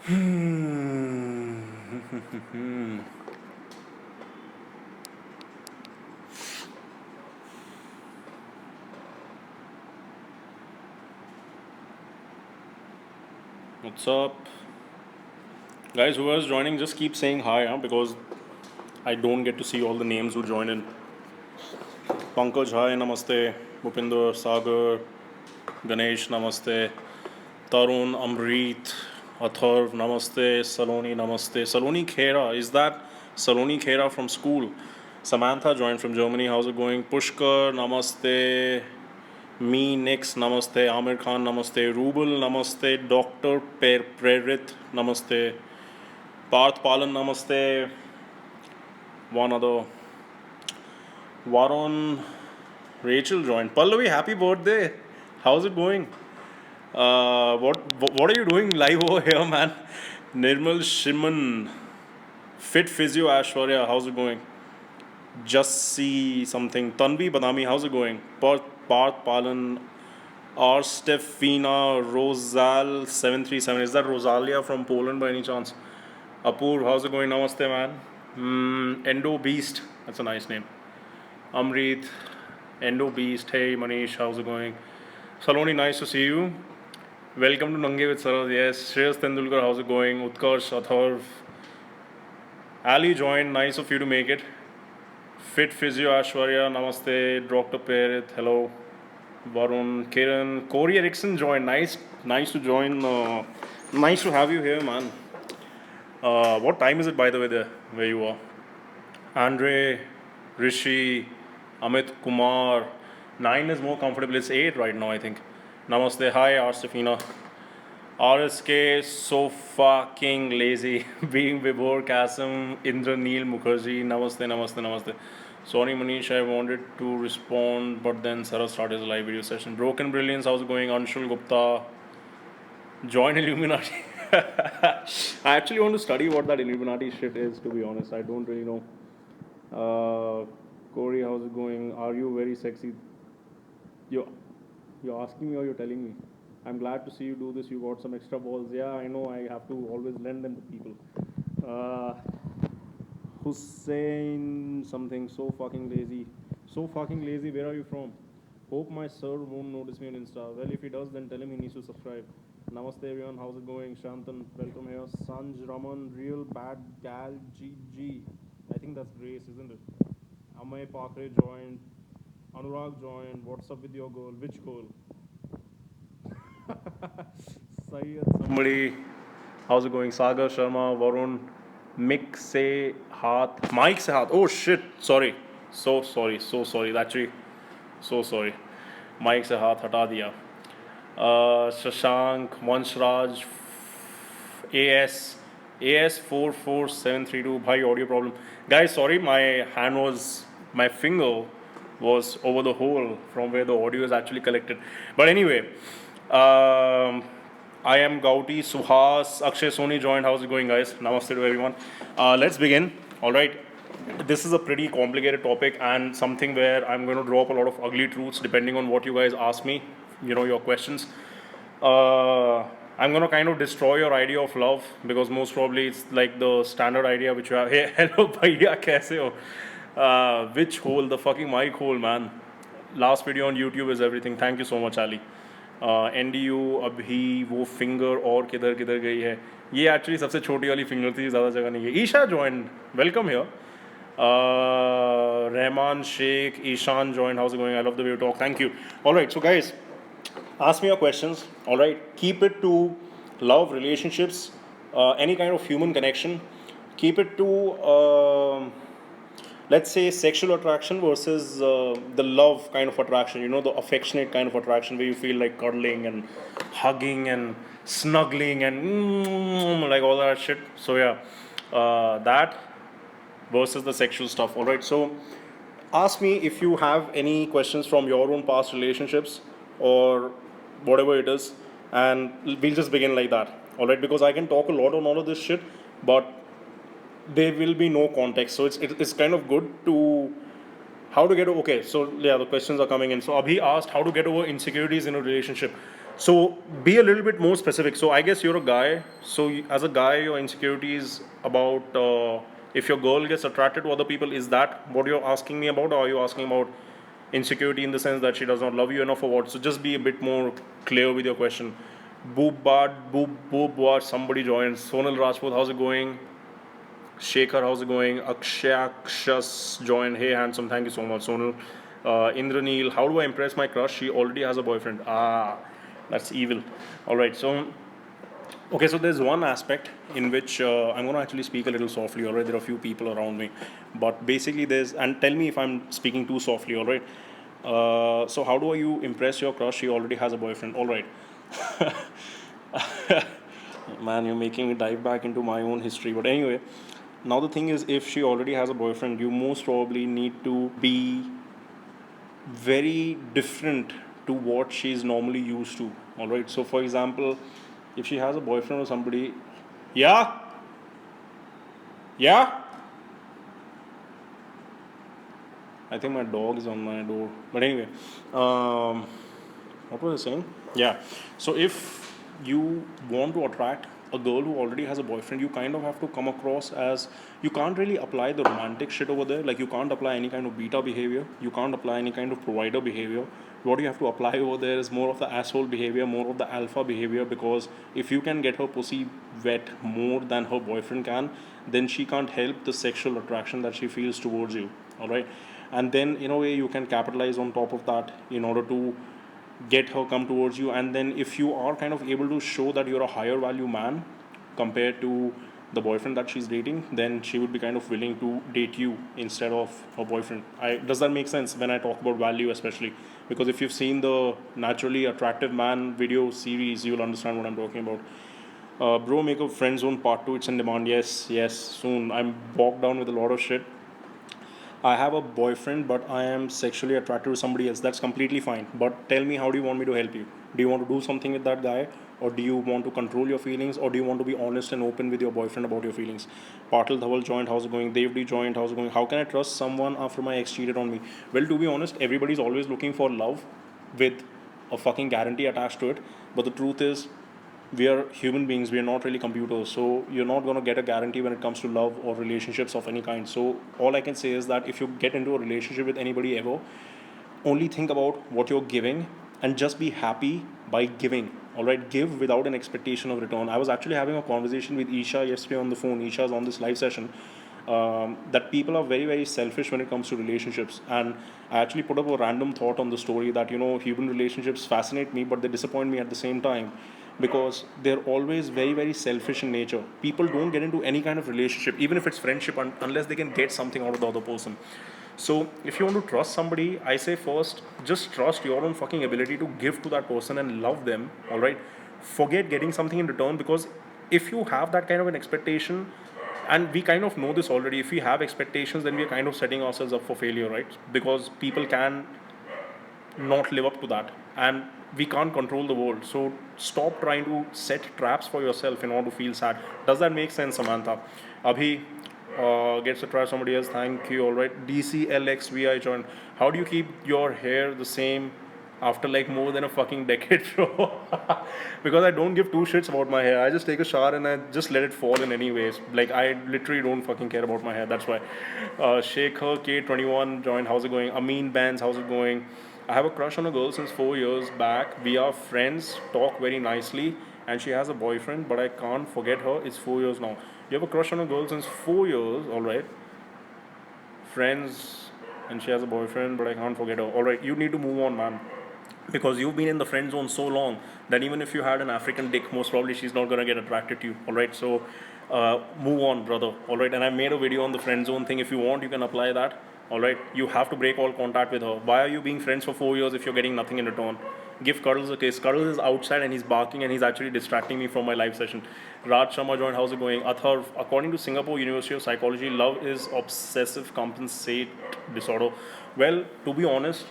What's up? Guys, whoever's joining, just keep saying hi, huh? Because I don't get to see all the names who join in. Pankaj, hi, namaste. Bhupinder, Sagar, Ganesh, namaste. Tarun, Amrit, Atharv, namaste. Saloni, namaste. Saloni Khera, is that Saloni Khera from school? Samantha joined from Germany, how's it going? Pushkar, namaste. Me, Nix, namaste. Amir Khan, namaste. Rubal, namaste. Dr. Prerit, namaste. Parth Palan, namaste. One other. Varun, Rachel joined. Pallavi, happy birthday. How's it going? What are you doing live over here, man? Nirmal Shriman, Fit Physio Ashwarya, how's it going? Just see something. Tanvi Badami, how's it going? Parth Palan, R. Stefina Rosal 737. Is that Rosalia from Poland by any chance? Apur, how's it going? Namaste, man. Endo Beast, that's a nice name. Amrit, Endo Beast, hey Manish, how's it going? Saloni, nice to see you. Welcome to Nange with Sarad. Yes, Shreyas Tendulkar, how's it going? Utkarsh, Atharv. Ali joined, nice of you to make it. Fit Physio Ashwarya, namaste. Dr. Perit, hello. Varun, Kiran, Corey Erickson joined. Nice to join. Nice to have you here, man. What time is it, by the way, there where you are? Andre, Rishi, Amit Kumar. 9 is more comfortable. It's 8 right now, I think. Namaste. Hi, Arstefina. RSK, so fucking lazy. Being Vibhor, Kasim, Indra Neil Mukherjee. Namaste, namaste, namaste. Sorry, Manish, I wanted to respond, but then Sarah started his live video session. Broken Brilliance, how's it going? Anshul Gupta. Join Illuminati. I actually want to study what that Illuminati shit is, to be honest. I don't really know. Corey, how's it going? Are you very sexy? You're asking me or you're telling me? I'm glad to see you do this. You got some extra balls. Yeah, I know. I have to always lend them to people. Uh, Hussein, something so fucking lazy. So fucking lazy. Where are you from? Hope my sir won't notice me on Insta. Well, if he does, then tell him he needs to subscribe. Namaste everyone. How's it going? Shantan, welcome here. Sanj Raman, real bad gal GG. I think that's Grace, isn't it? Amay Pakre joined. Anurag joined. What's up with your goal? Which goal? Syed somebody. How's it going? Sagar Sharma, Varun, Mike se haath. Mike se haath. Oh shit. Sorry. So sorry. Actually, so sorry. Mike se haath hata diya. Shashank, Vanshraj, AS44732. Bhai, audio problem. Guys, sorry, my finger was over the hole from where the audio is actually collected. But anyway, I am Gauti, Suhas, Akshay Soni joined. How's it going, guys? Namaste to everyone. Let's begin. All right. This is a pretty complicated topic and something where I'm going to drop a lot of ugly truths depending on what you guys ask me, your questions. I'm going to kind of destroy your idea of love because most probably it's like the standard idea which you have. Hey, hello, bhaiya, kaise ho? Which hole? The fucking mic hole, man. Last video on YouTube is everything. Thank you so much, Ali. NDU अभी वो finger और किधर किधर गई है ये actually सबसे छोटी वाली फिंगर थी ज़्यादा जगह नहीं है Isha join welcome here Rahman Shaikh Ishaan join how's going I love the way you talk thank you alright so guys ask me your questions, all right? Keep it to love, relationships, any kind of human connection. Keep it to, let's say, sexual attraction versus the love kind of attraction, the affectionate kind of attraction where you feel like cuddling and hugging and snuggling and like all that shit. So, yeah, that versus the sexual stuff, all right? So, ask me if you have any questions from your own past relationships or whatever it is, and we'll just begin like that, all right? Because I can talk a lot on all of this shit, but there will be no context, so it's kind of good to how to get over. Okay, so yeah, the questions are coming in. So Abhi asked how to get over insecurities in a relationship. So be a little bit more specific. So I guess you're a guy. So as a guy, your insecurity is about if your girl gets attracted to other people. Is that what you're asking me about, or are you asking about insecurity in the sense that she does not love you enough, or what? So just be a bit more clear with your question. Boob Bad, Boob Bad, somebody joined. Sonal Rajput, how's it going? Shekhar, how's it going? Akshas joined. Hey, handsome, thank you so much, Sonal. Indraneel, how do I impress my crush? She already has a boyfriend. Ah, that's evil. All right, so okay, so there's one aspect in which I'm going to actually speak a little softly. All right, there are a few people around me, but basically there's, and tell me if I'm speaking too softly. All right. So how do you impress your crush? She already has a boyfriend. All right. Man, you're making me dive back into my own history. But anyway, now the thing is, if she already has a boyfriend, you most probably need to be very different to what she's normally used to. All right. So, for example, if she has a boyfriend or somebody, yeah, yeah. I think my dog is on my door. But anyway, what was I saying? Yeah. So if you want to attract a girl who already has a boyfriend, you kind of have to come across as, you can't really apply the romantic shit over there. Like, you can't apply any kind of beta behavior. You can't apply any kind of provider behavior. What you have to apply over there is more of the asshole behavior, more of the alpha behavior, because if you can get her pussy wet more than her boyfriend can, then she can't help the sexual attraction that she feels towards you. All right. And then in a way you can capitalize on top of that in order to get her come towards you. And then if you are kind of able to show that you're a higher value man compared to the boyfriend that she's dating, then she would be kind of willing to date you instead of her boyfriend. Does that make sense when I talk about value, especially because if you've seen the Naturally Attractive Man video series, you'll understand what I'm talking about. Bro, make a friend zone part 2, it's in demand. Yes, soon. I'm bogged down with a lot of shit. I have a boyfriend, but I am sexually attracted to somebody else. That's completely fine. But tell me, how do you want me to help you? Do you want to do something with that guy? Or do you want to control your feelings? Or do you want to be honest and open with your boyfriend about your feelings? Patil Dhawal joined, how's it going? Devdi joined, how's it going? How can I trust someone after my ex cheated on me? Well, to be honest, everybody's always looking for love with a fucking guarantee attached to it. But the truth is, we are human beings, we are not really computers, so you're not going to get a guarantee when it comes to love or relationships of any kind. So all I can say is that if you get into a relationship with anybody ever, only think about what you're giving and just be happy by giving. All right, give without an expectation of return. I was actually having a conversation with Isha yesterday on the phone. Isha's on this live session. That people are very, very selfish when it comes to relationships. And I actually put up a random thought on the story that, human relationships fascinate me, but they disappoint me at the same time, because they're always very, very selfish in nature. People don't get into any kind of relationship, even if it's friendship, unless they can get something out of the other person. So if you want to trust somebody, I say first, just trust your own fucking ability to give to that person and love them. All right, forget getting something in return, because if you have that kind of an expectation, and we kind of know this already, if we have expectations, then we are kind of setting ourselves up for failure, right? Because people can not live up to that, and we can't control the world. So stop trying to set traps for yourself in order to feel sad. Does that make sense, Samantha? Abhi gets to try somebody else. Thank you. All right. DCLXVI joined. How do you keep your hair the same after like more than a fucking decade, bro? Because I don't give two shits about my hair. I just take a shower and I just let it fall in anyways. Like, I literally don't fucking care about my hair. That's why. Shekhar K21 joined. How's it going? Amin Bands, how's it going? I have a crush on a girl since 4 years back. We are friends, talk very nicely, and she has a boyfriend, but I can't forget her. It's 4 years now. You have a crush on a girl since 4 years, alright. Friends, and she has a boyfriend, but I can't forget her. Alright, you need to move on, man. Because you've been in the friend zone so long that even if you had an African dick, most probably she's not gonna get attracted to you. Alright, so move on, brother. Alright, and I made a video on the friend zone thing. If you want, you can apply that. Alright, you have to break all contact with her. Why are you being friends for 4 years if you're getting nothing in return? Give Cuddles a kiss. Cuddles is outside and he's barking and he's actually distracting me from my live session. Raj Sharma joined. How's it going? Athar, according to Singapore University of Psychology, love is obsessive compensate disorder. Well, to be honest,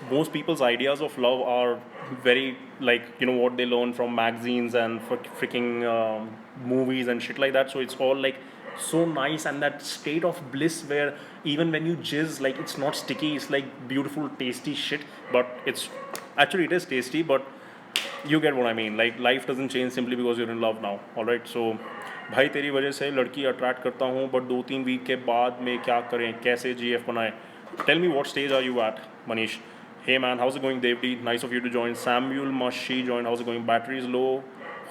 most people's ideas of love are very like, what they learn from magazines and freaking movies and shit like that. So it's all like so nice, and that state of bliss where even when you jizz, like, it's not sticky, it's like beautiful tasty shit. But it's actually, it is tasty, but you get what I mean. Like life doesn't change simply because you're in love now. All right. So भाई तेरी वजह से लड़की attract करता हूँ but 2-3 week के बाद में क्या करें कैसे GF बनाए. Tell me what stage are you at, Manish? Hey man, how's it going, Devdi? Nice of you to join. Samuel Mashi joined. How's it going? Battery is low.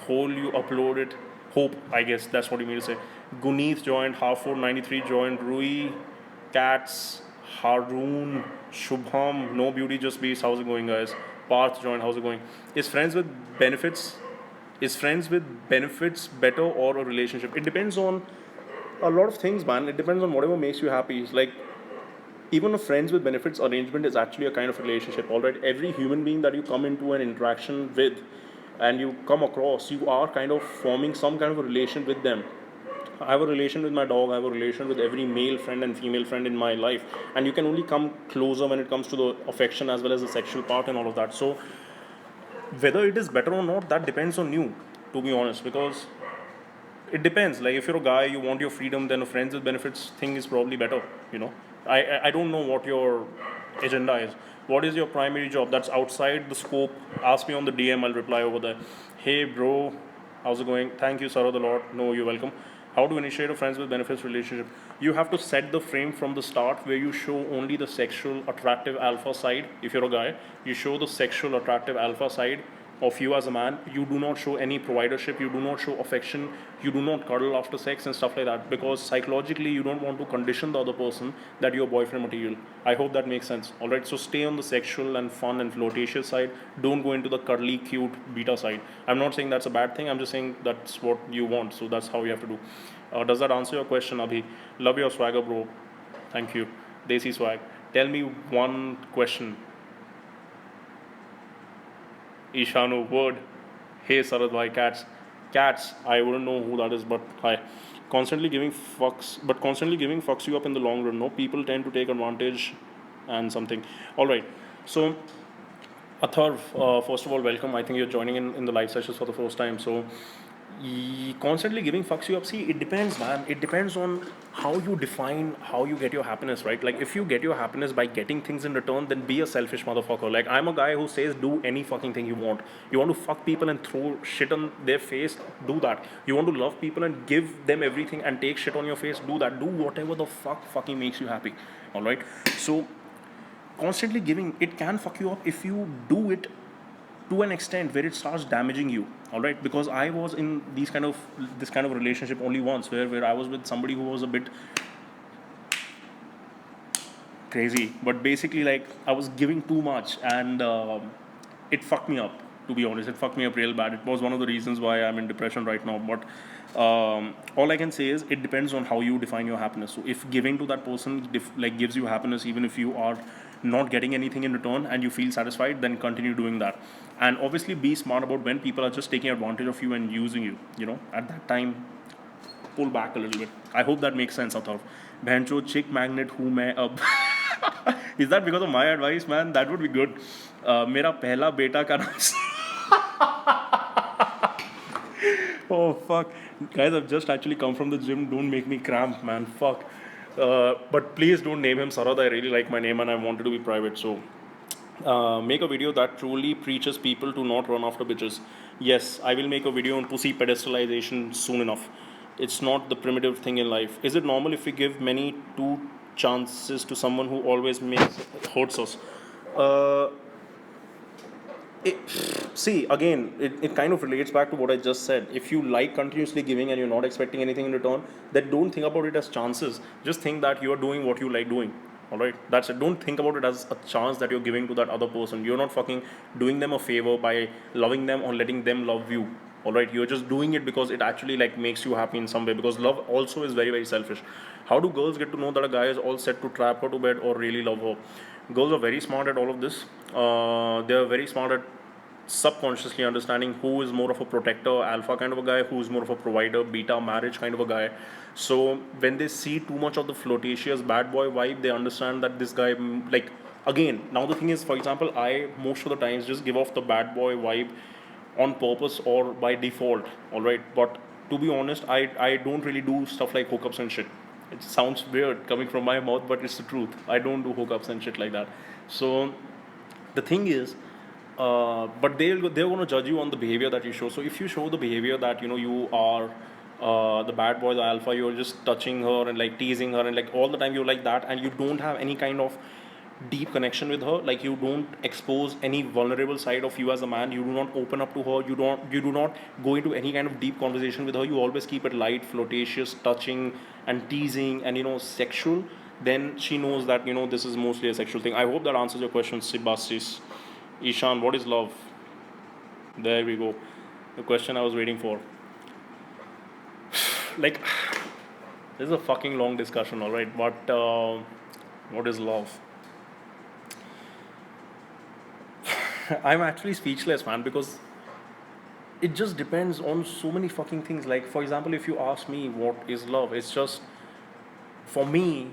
Whole you uploaded. Hope, I guess that's what you mean to say. Guneeth joined. Harford93 joined. Rui, Cats, Haroon, Shubham, No Beauty Just Beast. How's it going, guys? Parth joined. How's it going? Is friends with benefits? Is friends with benefits better or a relationship? It depends on a lot of things, man. It depends on whatever makes you happy. It's like even a friends with benefits arrangement is actually a kind of relationship. All right, every human being that you come into an interaction with and you come across, you are kind of forming some kind of a relation with them. I have a relation with my dog. I have a relation with every male friend and female friend in my life, and you can only come closer when it comes to the affection as well as the sexual part and all of that. So whether it is better or not, that depends on you, to be honest, because it depends. Like if you're a guy, you want your freedom, then a friends with benefits thing is probably better. You know, I don't know what your agenda is. What is your primary job? That's outside the scope. Ask me on the DM. I'll reply over there. Hey bro, how's it going? Thank you, Sirhud, a lot. No, you're welcome. How to initiate a friends with benefits relationship? You have to set the frame from the start where you show only the sexual attractive alpha side. If you're a guy, you show the sexual attractive alpha side of you as a man. You do not show any providership, you do not show affection, you do not cuddle after sex and stuff like that, because psychologically you don't want to condition the other person that you're boyfriend material. I hope that makes sense. All right, so stay on the sexual and fun and flirtatious side. Don't go into the cuddly cute beta side. I'm not saying that's a bad thing, I'm just saying that's what you want, so that's how you have to do. Does that answer your question, Abhi? Love your swagger, bro. Thank you. Desi swag. Tell me one question. Ishanu, word. Hey, Sarad bhai, cats. Cats, I wouldn't know who that is, but hi. Constantly giving fucks you up in the long run. No, people tend to take advantage and something. All right. So, Atharv, first of all, welcome. I think you're joining in the live sessions for the first time. So, constantly giving fucks you up. See, it depends, man. It depends on how you define how you get your happiness, right? Like, if you get your happiness by getting things in return, then be a selfish motherfucker. Like, I'm a guy who says do any fucking thing you want. You want to fuck people and throw shit on their face, do that. You want to love people and give them everything and take shit on your face, do that. Do whatever the fuck fucking makes you happy. All right. So, constantly giving, it can fuck you up if you do it to an extent where it starts damaging you. All right, because I was in this kind of relationship only once where I was with somebody who was a bit crazy, but basically like I was giving too much, and it fucked me up, to be honest. It fucked me up real bad. It was one of the reasons why I'm in depression right now. But all I can say is it depends on how you define your happiness. So if giving to that person like gives you happiness, even if you are not getting anything in return and you feel satisfied, then continue doing that. And obviously be smart about when people are just taking advantage of you and using you. You know, at that time, pull back a little bit. I hope that makes sense, Athav. Bhancho chick magnet who मैं अब is that because of my advice, man? That would be good. मेरा पहला बेटा का नाम oh fuck, guys, I've just actually come from the gym. Don't make me cramp, man. Fuck. But please don't name him Sarad. I really like my name and I wanted to be private. So make a video that truly preaches people to not run after bitches. Yes, I will make a video on pussy pedestalization soon enough. It's not the primitive thing in life. Is it normal if we give many two chances to someone who always hurts us? See, again, it kind of relates back to what I just said. If you like continuously giving and you're not expecting anything in return, then don't think about it as chances. Just think that you are doing what you like doing. All right, that's it. Don't think about it as a chance that you're giving to that other person. You're not fucking doing them a favor by loving them or letting them love you. All right, you're just doing it because it actually like makes you happy in some way, because love also is very, very selfish. How do girls get to know that a guy is all set to trap her to bed or really love her? Girls are very smart at all of this. They're very smart at subconsciously understanding who is more of a protector, alpha kind of a guy, who is more of a provider, beta marriage kind of a guy. So when they see too much of the flirtatious bad boy vibe, they understand that this guy, like, again, now the thing is, for example, I most of the times just give off the bad boy vibe on purpose or by default. All right, but to be honest, I don't really do stuff like hookups and shit. It sounds weird coming from my mouth, but it's the truth. I don't do hookups and shit like that. So the thing is, but they're going to judge you on the behavior that you show. So if you show the behavior that you are the bad boy, the alpha, you're just touching her and like teasing her and like all the time you're like that, and you don't have any kind of deep connection with her, like you don't expose any vulnerable side of you as a man, you do not open up to her, you do not go into any kind of deep conversation with her, you always keep it light, flirtatious, touching and teasing and sexual, then she knows that this is mostly a sexual thing. I hope that answers your question, Sebastis. Ishan, what is love? There we go. The question I was waiting for. Like, this is a fucking long discussion, alright? But what is love? I'm actually speechless, man, because it just depends on so many fucking things. Like, for example, if you ask me what is love, it's just, for me,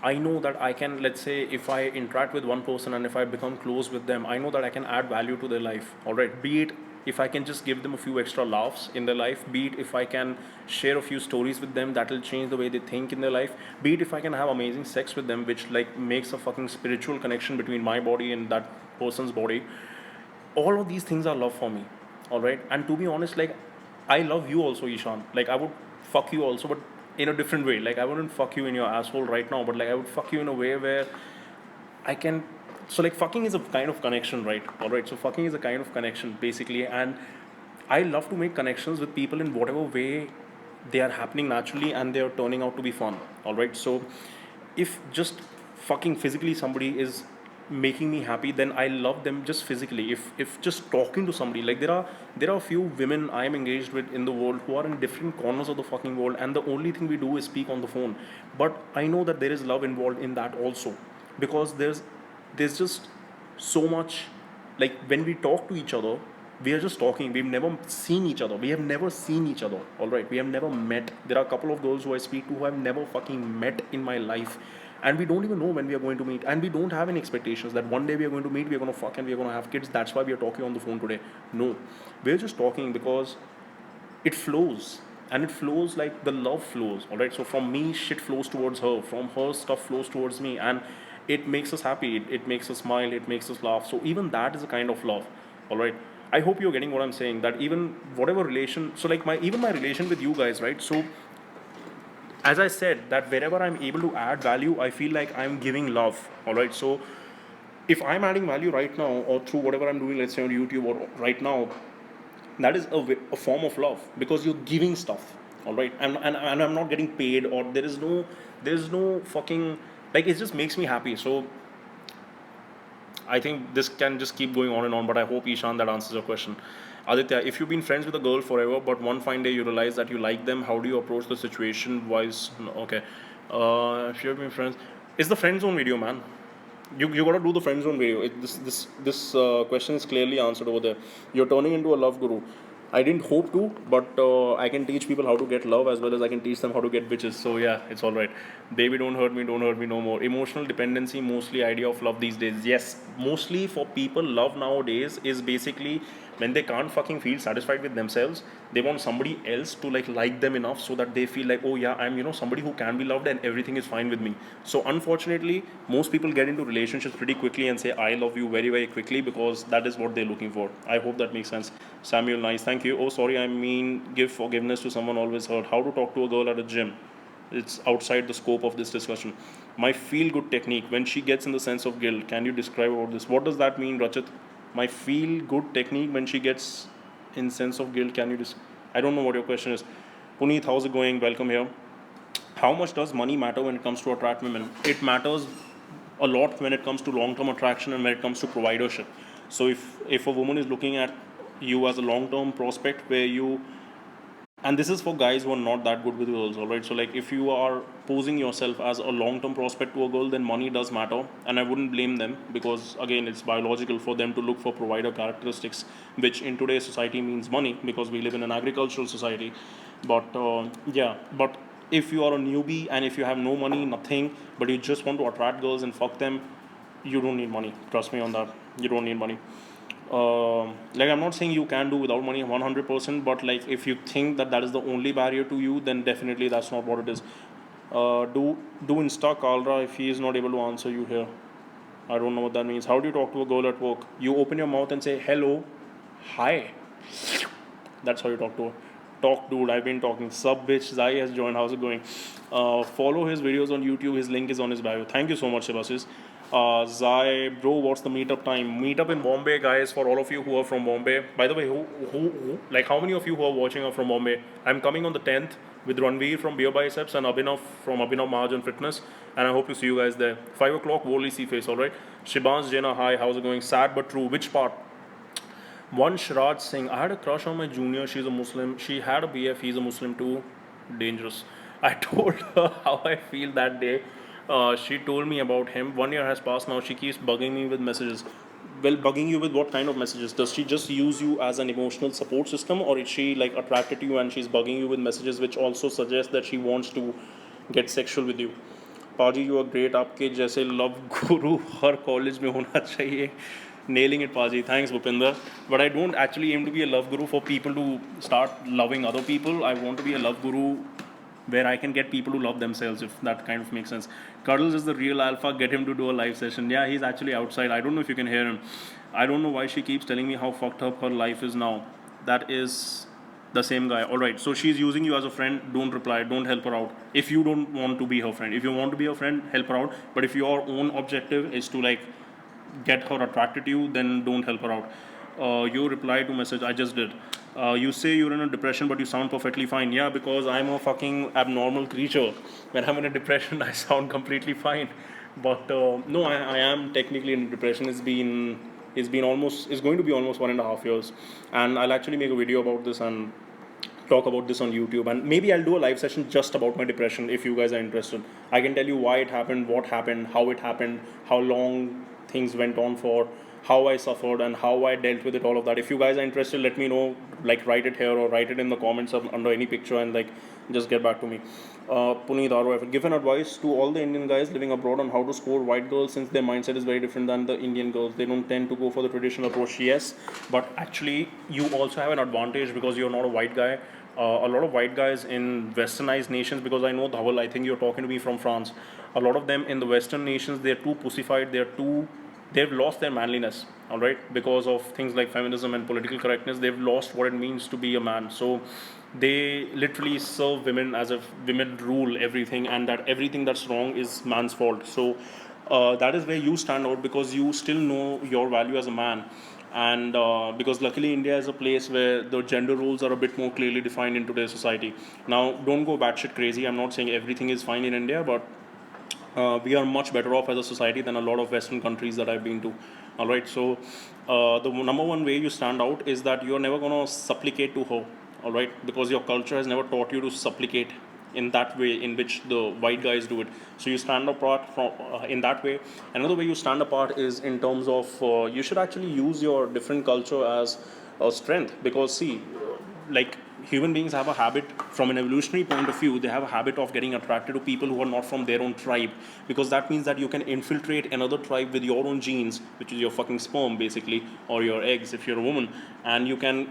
I know that I can, let's say, if I interact with one person and if I become close with them, I know that I can add value to their life. All right, be it if I can just give them a few extra laughs in their life, be it if I can share a few stories with them that will change the way they think in their life, be it if I can have amazing sex with them, which like makes a fucking spiritual connection between my body and that person's body. All of these things are love for me. All right, and to be honest, like I love you also, Ishan. Like I would fuck you also, but in a different way. Like I wouldn't fuck you in your asshole right now, but like I would fuck you in a way where I can. So like fucking is a kind of connection, right? All right, so fucking is a kind of connection basically, and I love to make connections with people in whatever way they are happening naturally and they are turning out to be fun. All right, so if just fucking physically somebody is making me happy, then I love them just physically. If just talking to somebody, like there are a few women I am engaged with in the world who are in different corners of the fucking world, and the only thing we do is speak on the phone. But I know that there is love involved in that also, because there's just so much, like when we talk to each other, we are just talking, we've never seen each other, we have never seen each other, all right, we have never met. There are a couple of girls who I speak to who I've never fucking met in my life, and we don't even know when we are going to meet, and we don't have any expectations that one day we are going to meet, we are going to fuck and we are going to have kids, that's why we are talking on the phone today. No, we're just talking because it flows, and it flows like the love flows, all right. So from me, shit flows towards her, from her, stuff flows towards me, and it makes us happy, it makes us smile, it makes us laugh. So even that is a kind of love, all right. I hope you're getting what I'm saying, that even whatever relation, so like my relation with you guys, right? So as I said, that wherever I'm able to add value, I feel like I'm giving love, all right. So if I'm adding value right now, or through whatever I'm doing, let's say on YouTube or right now, that is a form of love, because you're giving stuff, all right, and I'm not getting paid, or there is no fucking, like it just makes me happy. So I think this can just keep going on and on, but I hope, Ishan, that answers your question. Aditya, if you've been friends with a girl forever, but one fine day you realize that you like them, how do you approach the situation? Wise, no, okay. If you've been friends, it's the friend zone video, man. You gotta do the friend zone video. This question is clearly answered over there. You're turning into a love guru. I didn't hope to, but I can teach people how to get love as well as I can teach them how to get bitches. So yeah, it's all right. Baby, don't hurt me no more. Emotional dependency, mostly idea of love these days. Yes, mostly for people, love nowadays is basically when they can't fucking feel satisfied with themselves, they want somebody else to like them enough so that they feel like, oh yeah, I'm somebody who can be loved and everything is fine with me. So unfortunately, most people get into relationships pretty quickly and say I love you very very quickly, because that is what they're looking for. I hope that makes sense. Samuel, nice, thank you. Oh sorry, I mean give forgiveness to someone always hurt. How to talk to a girl at a gym? It's outside the scope of this discussion. My feel good technique when she gets in the sense of guilt. Can you describe about this? What does that mean, Rachit? My feel good technique when she gets in sense of guilt. Can you I don't know what your question is. Puneet, how's it going? Welcome here. How much does money matter when it comes to attract women? It matters a lot when it comes to long-term attraction and when it comes to providership. So if a woman is looking at you as a long-term prospect where you, and this is for guys who are not that good with girls, all right. So like if you are posing yourself as a long-term prospect to a girl, then money does matter, and I wouldn't blame them, because again it's biological for them to look for provider characteristics, which in today's society means money, because we live in an agricultural society. But yeah, but if you are a newbie and if you have no money, nothing, but you just want to attract girls and fuck them, you don't need money, trust me on that. You don't need money. Like I'm not saying you can do without money 100%, but like if you think that that is the only barrier to you, then definitely that's not what it is. Do Insta Kalra if he is not able to answer you here. I don't know what that means. How do you talk to a girl at work? You open your mouth and say hello, hi. That's how you talk to her. Talk, dude. I've been talking. Sub bitch. Zai has joined. How's it going? Follow his videos on YouTube. His link is on his bio. Thank you so much, Sebastian. Zai, bro, what's the meetup time? Meetup in Bombay, guys. For all of you who are from Bombay. By the way, like, how many of you who are watching are from Bombay? I'm coming on the 10th with Ranveer from Beer Biceps and Abhinav from Abhinav Mahajan Fitness, and I hope to see you guys there. 5 o'clock, Woli see face. All right. Shibans Jena, hi. How's it going? Sad but true. Which part? One Shraj Singh, I had a crush on my junior. She's a Muslim. She had a BF. He's a Muslim too. Dangerous. I told her how I feel that day. She told me about him. 1 year has passed now. She keeps bugging me with messages. Well, bugging you with what kind of messages? Does she just use you as an emotional support system, or is she like attracted to you and she's bugging you with messages which also suggest that she wants to get sexual with you? पाजी you are great, आपके जैसे love गुरु हर college में होना चाहिए. Nailing it, Paji. Thanks, Bhupinder. But I don't actually aim to be a love guru for people to start loving other people. I want to be a love guru where I can get people to love themselves, if that kind of makes sense. Cuddles is the real alpha. Get him to do a live session. Yeah, he's actually outside. I don't know if you can hear him. I don't know why she keeps telling me how fucked up her life is now. That is the same guy. Alright, so she's using you as a friend. Don't reply. Don't help her out. If you don't want to be her friend. If you want to be her friend, help her out. But if your own objective is to like get her attracted to you, then don't help her out. You reply to message, I just did. You say you're in a depression, but you sound perfectly fine. Yeah, because I'm a fucking abnormal creature. When I'm in a depression, I sound completely fine. But no, I am technically in depression. It's going to be almost 1.5 years. And I'll actually make a video about this and talk about this on YouTube, and maybe I'll do a live session just about my depression if you guys are interested. I can tell you why it happened, what happened, how it happened, how long things went on for, how I suffered, and how I dealt with it, all of that. If you guys are interested, let me know, like write it here or write it in the comments under any picture, and like just get back to me. Puneet Aro, give an advice to all the Indian guys living abroad on how to score white girls, since their mindset is very different than the Indian girls. They don't tend to go for the traditional approach. Yes, but actually you also have an advantage because you're not a white guy. A lot of white guys in westernized nations, because I know Dhawal, I think you're talking to me from France. A lot of them in the western nations, they're too pussified, they've lost their manliness, all right, because of things like feminism and political correctness. They've lost what it means to be a man. So they literally serve women as if women rule everything, and that everything that's wrong is man's fault. So that is where you stand out, because you still know your value as a man. And because luckily India is a place where the gender roles are a bit more clearly defined in today's society. Now, don't go batshit crazy. I'm not saying everything is fine in India, but we are much better off as a society than a lot of Western countries that I've been to. All right, so the number one way you stand out is that you're never going to supplicate to her. All right, because your culture has never taught you to supplicate in that way in which the white guys do it. So you stand apart from in that way. Another way you stand apart is in terms of you should actually use your different culture as a strength, because see, like human beings have a habit, from an evolutionary point of view, they have a habit of getting attracted to people who are not from their own tribe, because that means that you can infiltrate another tribe with your own genes, which is your fucking sperm basically, or your eggs if you're a woman, and you can,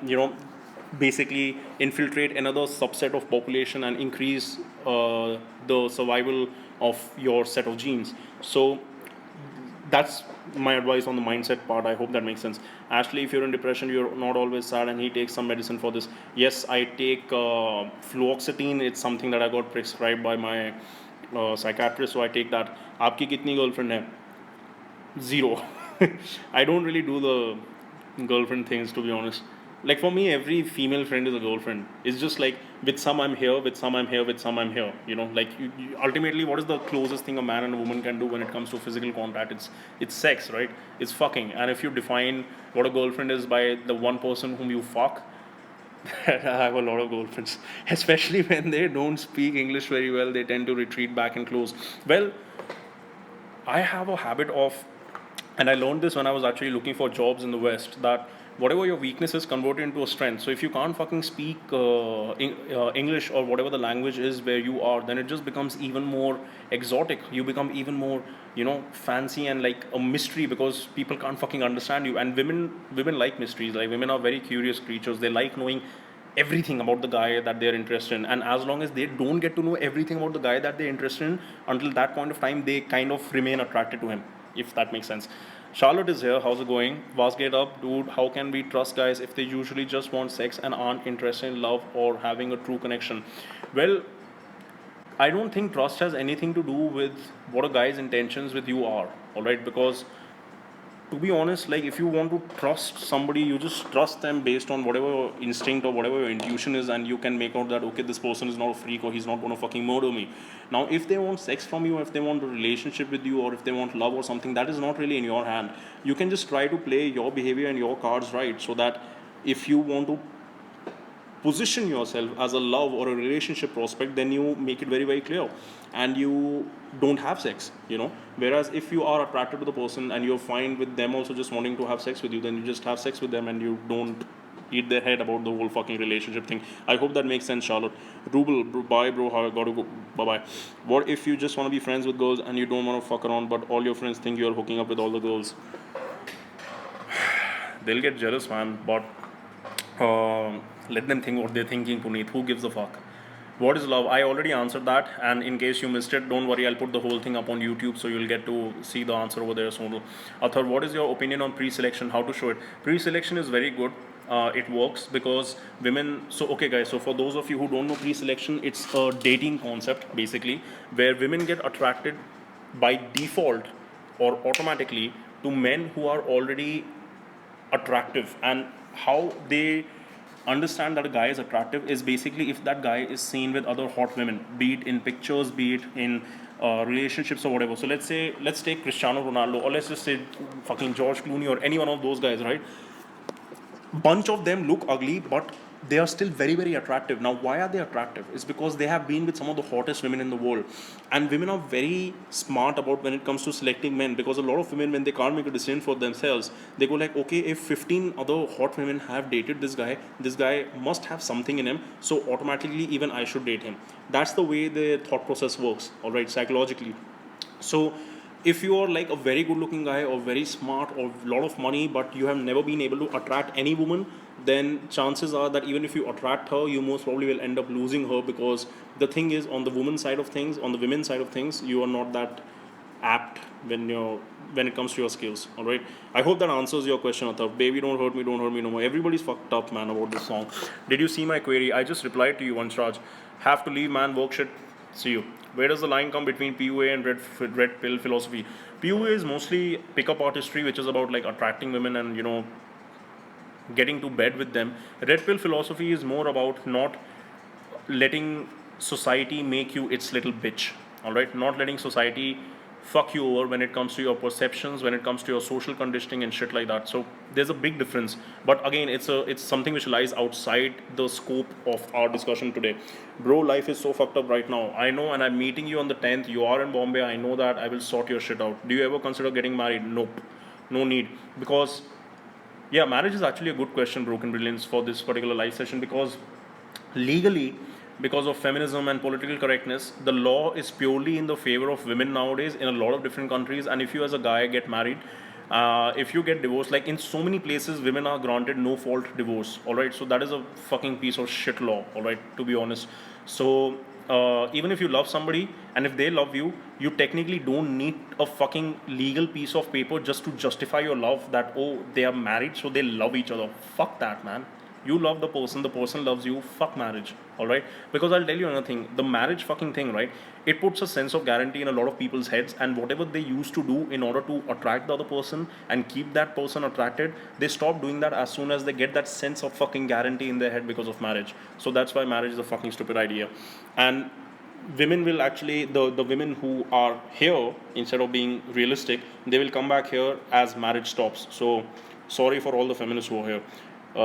basically infiltrate another subset of population and increase the survival of your set of genes. So that's my advice on the mindset part. I hope that makes sense. Ashley, if you're in depression, you're not always sad, and he takes some medicine for this. Yes, I take fluoxetine. It's something that I got prescribed by my psychiatrist, so I take that. Aapki kitni girlfriend hai? Zero. I don't really do the girlfriend things, to be honest. Like for me, every female friend is a girlfriend. It's just like with some I'm here, with some I'm here, with some I'm here. Like ultimately, what is the closest thing a man and a woman can do when it comes to physical contact? It's sex, right? It's fucking. And if you define what a girlfriend is by the one person whom you fuck, I have a lot of girlfriends, especially when they don't speak English very well. They tend to retreat back and close. Well, I have a habit of, and I learned this when I was actually looking for jobs in the West, that whatever your weakness is, convert it into a strength. So if you can't fucking speak English or whatever the language is where you are, then it just becomes even more exotic. You become even more, fancy and like a mystery, because people can't fucking understand you. And women like mysteries. Like women are very curious creatures. They like knowing everything about the guy that they're interested in, and as long as they don't get to know everything about the guy that they're interested in, until that point of time, they kind of remain attracted to him. if that makes sense. Charlotte is here. How's it going? Was get up, dude. How can we trust guys if they usually just want sex and aren't interested in love or having a true connection? Well, I don't think trust has anything to do with what a guy's intentions with you are, all right? Because to be honest, like if you want to trust somebody, you just trust them based on whatever your instinct or whatever your intuition is, and you can make out that okay, this person is not a freak or he's not gonna fucking murder me. Now, if they want sex from you, or if they want a relationship with you, or if they want love or something, that is not really in your hand. You can just try to play your behavior and your cards right, so that if you want to position yourself as a love or a relationship prospect, then you make it very very clear, and you don't have sex, whereas if you are attracted to the person and you're fine with them also just wanting to have sex with you, then you just have sex with them and you don't eat their head about the whole fucking relationship thing. I hope that makes sense, Charlotte. Rubel, bye bro, I gotta go, bye bye. What if you just want to be friends with girls and you don't want to fuck around, but all your friends think you're hooking up with all the girls? They'll get jealous, man, but let them think what they're thinking, Puneet. Who gives a fuck? What is love? I already answered that, and in case you missed it, don't worry, I'll put the whole thing up on YouTube, so you'll get to see the answer over there. So, Athar, what is your opinion on pre-selection? How to show it? Pre-selection is very good. It works because women. So, okay, guys. So, for those of you who don't know pre-selection, it's a dating concept basically, where women get attracted by default or automatically to men who are already attractive, and how they understand that a guy is attractive is basically if that guy is seen with other hot women, be it in pictures, be it in relationships or whatever. So let's take Cristiano Ronaldo, or let's just say fucking George Clooney or any one of those guys, right? Bunch of them look ugly, but they are still very very attractive. Now, why are they attractive? It's because they have been with some of the hottest women in the world, and women are very smart about when it comes to selecting men, because a lot of women, when they can't make a decision for themselves, they go like, okay, if 15 other hot women have dated this guy must have something in him, so automatically even I should date him. That's the way the thought process works, all right, psychologically. So if you are like a very good looking guy or very smart or a lot of money, but you have never been able to attract any woman, then chances are that even if you attract her, you most probably will end up losing her, because the thing is, on the women's side of things, you are not that apt when it comes to your skills. All right, I hope that answers your question, Athar. Baby, don't hurt me no more. Everybody's fucked up, man, about this song. Did you see my query? I just replied to you, Vanshraj. Have to leave, man. Work shit. See you. Where does the line come between PUA and red pill philosophy? PUA is mostly pickup artistry, which is about like attracting women and getting to bed with them. Red pill philosophy is more about not letting society make you its little bitch. All right, not letting society fuck you over when it comes to your perceptions, when it comes to your social conditioning and shit like that. So there's a big difference. But again, it's something which lies outside the scope of our discussion today. Bro, life is so fucked up right now. I know, and I'm meeting you on the 10th. You are in Bombay. I know that. I will sort your shit out. Do you ever consider getting married? Nope. No need. Because yeah, marriage is actually a good question, Broken Brilliance, for this particular live session, because legally, because of feminism and political correctness, the law is purely in the favor of women nowadays in a lot of different countries. And if you as a guy get married, if you get divorced, like in so many places, women are granted no fault divorce. All right, so that is a fucking piece of shit law. All right, to be honest. So even if you love somebody and if they love you, you technically don't need a fucking legal piece of paper just to justify your love, that oh, they are married so they love each other. Fuck that, man. You love the person loves you, fuck marriage. All right, because I'll tell you another thing, the marriage fucking thing, right, it puts a sense of guarantee in a lot of people's heads, and whatever they used to do in order to attract the other person and keep that person attracted, they stop doing that as soon as they get that sense of fucking guarantee in their head because of marriage. So that's why marriage is a fucking stupid idea. And women will actually, the women who are here, instead of being realistic, they will come back here as marriage stops. So sorry for all the feminists who are here.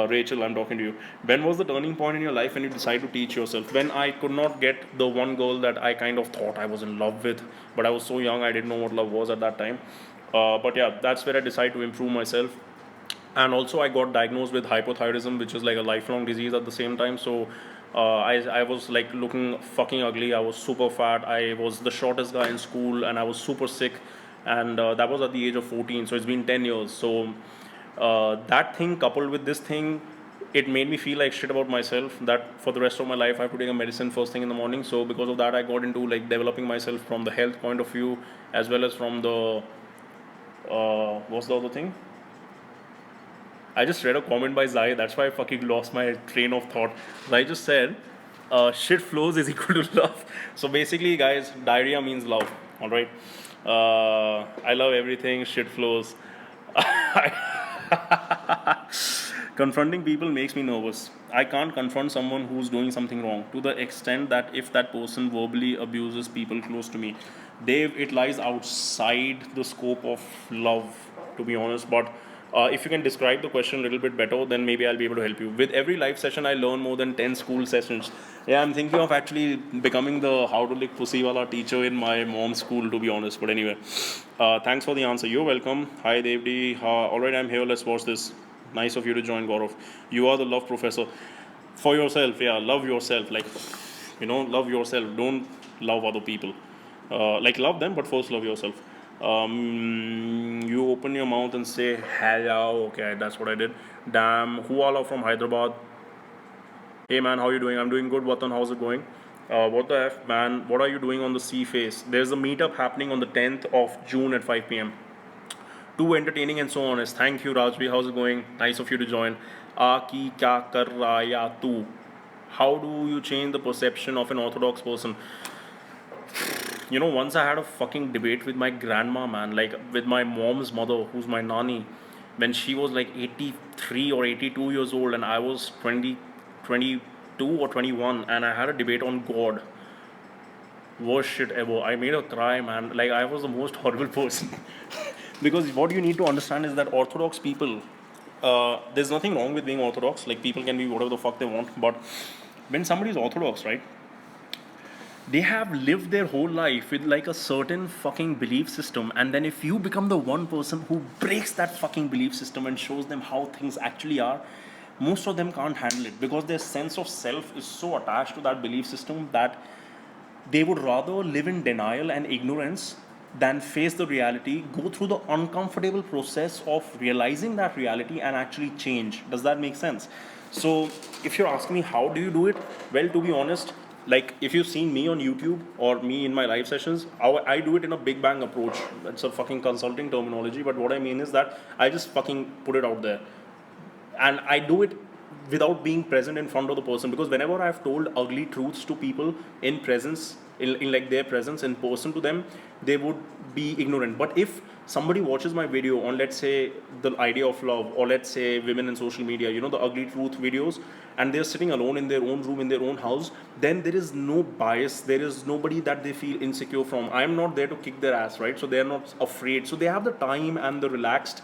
Rachel, I'm talking to you. When was the turning point in your life when you decided to teach yourself? When I could not get the one girl that I kind of thought I was in love with, but I was so young, I didn't know what love was at that time. But yeah, that's where I decided to improve myself. And also, I got diagnosed with hypothyroidism, which is like a lifelong disease at the same time. So I was like looking fucking ugly. I was super fat. I was the shortest guy in school, and I was super sick. And that was at the age of 14. So it's been 10 years. So that thing coupled with this thing, it made me feel like shit about myself, that for the rest of my life I have to take a medicine first thing in the morning. So because of that, I got into like developing myself from the health point of view, as well as from the What's the other thing? I just read a comment by Zai. That's why I fucking lost my train of thought. Zai just said, "Shit flows is equal to love." So basically, guys, diarrhea means love. All right. I love everything. Shit flows. Confronting people makes me nervous. I can't confront someone who's doing something wrong to the extent that if that person verbally abuses people close to me, Dave, it lies outside the scope of love, to be honest. But if you can describe the question a little bit better, then maybe I'll be able to help you. With every live session, I learn more than 10 school sessions. Yeah, I'm thinking of actually becoming the how to lick pussy wala teacher in my mom's school, to be honest. But anyway, thanks for the answer. You're welcome. Hi, Devdi. Alright, I'm here. Let's watch this. Nice of you to join, Gaurav. You are the love professor. For yourself, yeah, love yourself. Like, love yourself. Don't love other people. Like, love them, but first love yourself. You open your mouth and say hello. Okay, that's what I did. Damn, who all are from Hyderabad? Hey man, how you doing? I'm doing good. Watan, how's it going? What the F, man? What are you doing on the sea face? There's a meetup happening on the 10th of June at 5 p.m. Too entertaining and so honest. Thank you, Rajvi. How's it going? Nice of you to join. Aaki kya kar raya tu? How do you change the perception of an orthodox person? Once I had a fucking debate with my grandma, man, like with my mom's mother, who's my nani, when she was like 83 or 82 years old, and I was 22 or 21, and I had a debate on God. Worst shit ever. I made her cry, man. Like, I was the most horrible person. Because what you need to understand is that Orthodox people, there's nothing wrong with being Orthodox. Like, people can be whatever the fuck they want. But when somebody is Orthodox, right, they have lived their whole life with like a certain fucking belief system, and then if you become the one person who breaks that fucking belief system and shows them how things actually are, most of them can't handle it because their sense of self is so attached to that belief system that they would rather live in denial and ignorance than face the reality, go through the uncomfortable process of realizing that reality and actually change. Does that make sense? So, if you're asking me how do you do it, well, to be honest, like if you've seen me on YouTube or me in my live sessions, I do it in a big bang approach. It's a fucking consulting terminology, but what I mean is that I just fucking put it out there and I do it without being present in front of the person, because whenever I've told ugly truths to people in presence, in like their presence in person to them, they would be ignorant. But if somebody watches my video on, let's say, the idea of love, or let's say women in social media, the ugly truth videos, and they're sitting alone in their own room in their own house, then there is no bias, there is nobody that they feel insecure from. I'm not there to kick their ass, right? So they're not afraid, so they have the time and the relaxed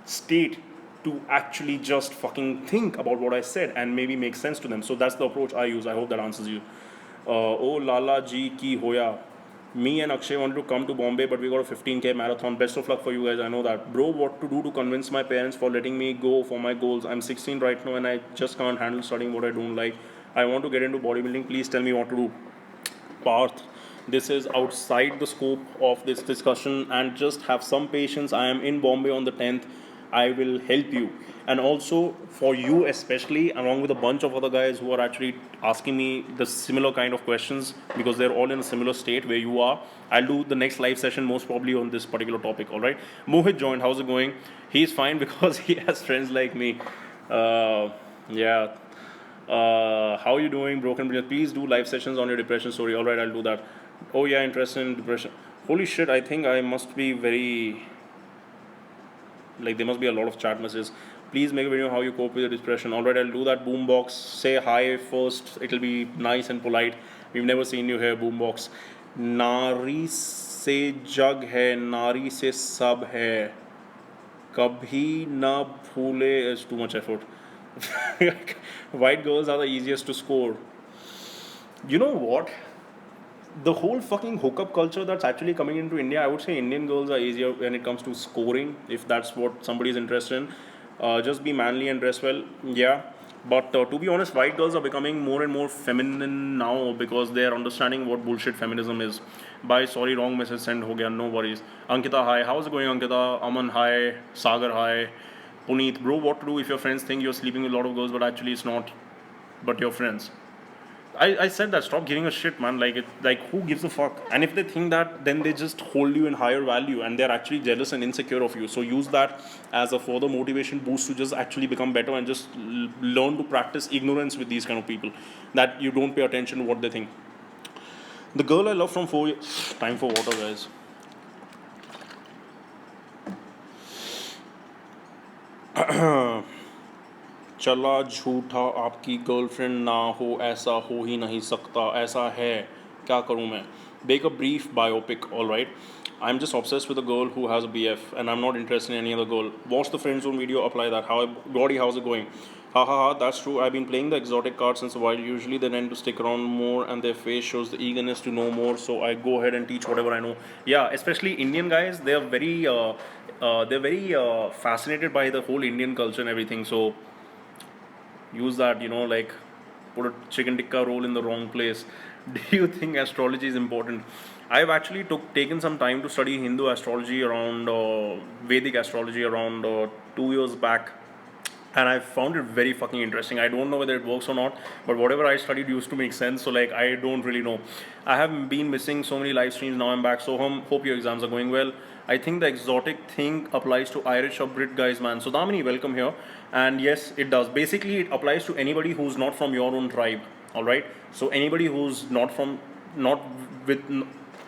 state to actually just fucking think about what I said and maybe make sense to them. So that's the approach I use. I hope that answers you. Oh Lala Ji ki hoya. Me and Akshay wanted to come to Bombay, but we got a 15k marathon. Best of luck for you guys. I know that. Bro, what to do to convince my parents for letting me go for my goals? I'm 16 right now and I just can't handle studying what I don't like. I want to get into bodybuilding. Please tell me what to do. Parth, this is outside the scope of this discussion, and just have some patience. I am in Bombay on the 10th. I will help you. And also for you, especially, along with a bunch of other guys who are actually asking me the similar kind of questions, because they're all in a similar state where you are. I'll do the next live session most probably on this particular topic. All right. Mohit joined. How's it going? He's fine because he has friends like me. Yeah. How are you doing, Broken Bridge? Please do live sessions on your depression story. All right, I'll do that. Oh yeah, interested in depression. Holy shit, I think I must be very, like, there must be a lot of chat messages. Please make a video how you cope with your depression. All right, I'll do that. Boombox, say hi first. It'll be nice and polite. We've never seen you here, Boombox. नारी से जग है, नारी से सब है, कभी न भूले. Is too much effort. White girls are the easiest to score. You know what? The whole fucking hookup culture that's actually coming into India, I would say Indian girls are easier when it comes to scoring, if that's what somebody is interested in. Just be manly and dress well, yeah. But to be honest, white girls are becoming more and more feminine now because they are understanding what bullshit feminism is. Bye, sorry, wrong message sent ho gaya, no worries. Ankita, hi. How's it going, Ankita? Aman, hi. Sagar, hi. Puneet, bro, what to do if your friends think you're sleeping with a lot of girls but actually it's not, but your friends? I said that stop giving a shit, man. Like who gives a fuck? And if they think that, then they just hold you in higher value, and they're actually jealous and insecure of you. So use that as a further motivation boost to just actually become better and just learn to practice ignorance with these kind of people, that you don't pay attention to what they think. The girl I love from 4 years. Time for water, guys. चला झूठा आपकी girlfriend ना हो, ऐसा हो ही नहीं सकता, ऐसा है, क्या करूँ मैं? Make a brief biopic, alright? I'm just obsessed with a girl who has a BF and I'm not interested in any other girl. Watch the friend zone video, apply that. Body, how's it going? Ha ha ha, that's true. I've been playing the exotic cards since a while. Usually they tend to stick around more and their face shows the eagerness to know more. So I go ahead and teach whatever I know. Yeah, especially Indian guys, they're very fascinated by the whole Indian culture and everything. So use that, like put a chicken tikka roll in the wrong place. Do you think astrology is important? I've actually taken some time to study Hindu astrology around Vedic astrology around 2 years back, and I found it very fucking interesting. I don't know whether it works or not, but whatever I studied used to make sense. So like I don't really know. I have been missing so many live streams. Now I'm back. So hope your exams are going well. I think the exotic thing applies to Irish or Brit guys, man. So Damini, welcome here. And yes, it does. Basically, it applies to anybody who's not from your own tribe. All right. So anybody who's not with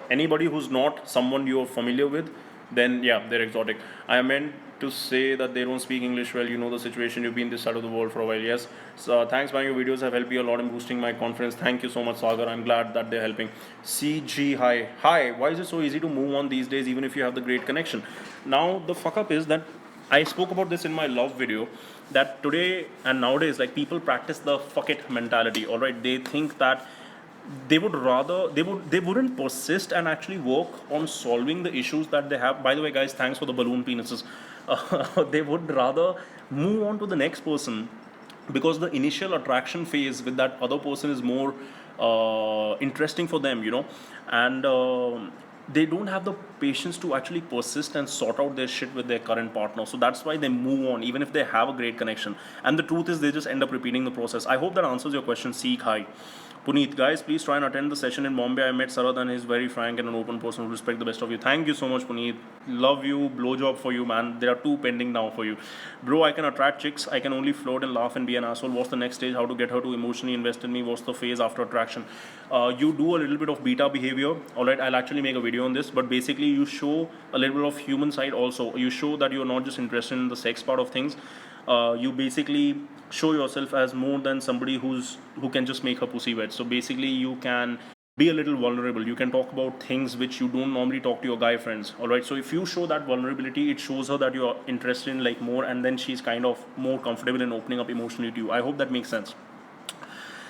anybody who's not someone you're familiar with, then yeah, they're exotic. I meant to say that they don't speak English well. You know the situation. You've been this side of the world for a while. Yes. So thanks, man. Your videos have helped me a lot in boosting my confidence. Thank you so much, Sagar. I'm glad that they're helping. CG, hi. Hi. Why is it so easy to move on these days, even if you have the great connection? Now the fuck up is that I spoke about this in my love video. That today and nowadays, like people practice the fuck it mentality. All right. They think that they wouldn't persist and actually work on solving the issues that they have. By the way, guys, thanks for the balloon penises. They would rather move on to the next person, because the initial attraction phase with that other person is more interesting for them, and they don't have the patience to actually persist and sort out their shit with their current partner. So that's why they move on even if they have a great connection, and the truth is they just end up repeating the process. I hope that answers your question. Seek high. Puneet, guys, please try and attend the session in Bombay. I met Sirhud and he's very frank and an open person who respect the best of you. Thank you so much, Puneet. Love you. Blowjob for you, man. There are 2 pending now for you. Bro, I can attract chicks. I can only float and laugh and be an asshole. What's the next stage? How to get her to emotionally invest in me? What's the phase after attraction? You do a little bit of beta behavior. Alright, I'll actually make a video on this. But basically, you show a little bit of human side also. You show that you're not just interested in the sex part of things. You basically show yourself as more than somebody who can just make her pussy wet. So basically, you can be a little vulnerable. You can talk about things which you don't normally talk to your guy friends. All right. So if you show that vulnerability, it shows her that you're interested in like more, and then she's kind of more comfortable in opening up emotionally to you. I hope that makes sense.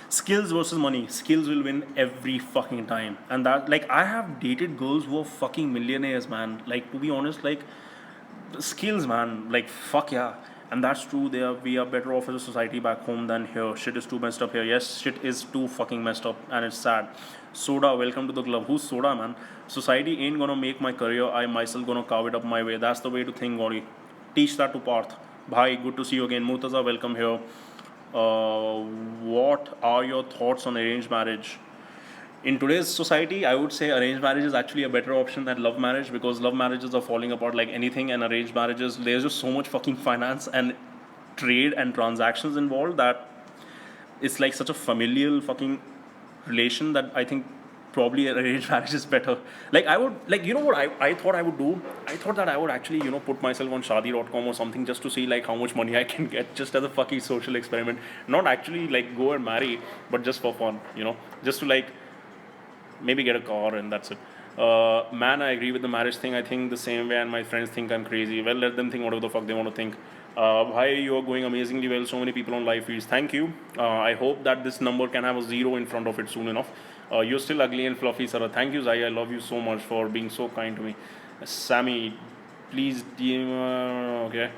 Skills versus money. Skills will win every fucking time. And that, like, I have dated girls who are fucking millionaires, man. Like, to be honest, like, skills, man. Like, fuck yeah. And that's true. We are better off as a society back home than here. Shit is too messed up here. Yes, shit is too fucking messed up, and it's sad. Soda, welcome to the club. Who's Soda, man? Society ain't gonna make my career. I myself gonna carve it up my way. That's the way to think, Gauri. Teach that to Parth. Bhai, good to see you again. Murtaza, welcome here. What are your thoughts on arranged marriage? In today's society, I would say arranged marriage is actually a better option than love marriage, because love marriages are falling apart like anything, and arranged marriages, there's just so much fucking finance and trade and transactions involved that it's like such a familial fucking relation that I think probably arranged marriage is better. Like I would, like, you know what I thought I would do? I thought that I would actually, put myself on Shadi.com or something just to see like how much money I can get, just as a fucking social experiment. Not actually like go and marry, but just for fun, just to like maybe get a car and that's it. Man, I agree with the marriage thing. I think the same way, and my friends think I'm crazy. Well, let them think whatever the fuck they want to think. Hi, you are going amazingly well. So many people on live feeds. Thank you. I hope that this number can have a 0 in front of it soon enough. You're still ugly and fluffy, Sarah. Thank you, Zai. I love you so much for being so kind to me. Sammy, please DM. Okay.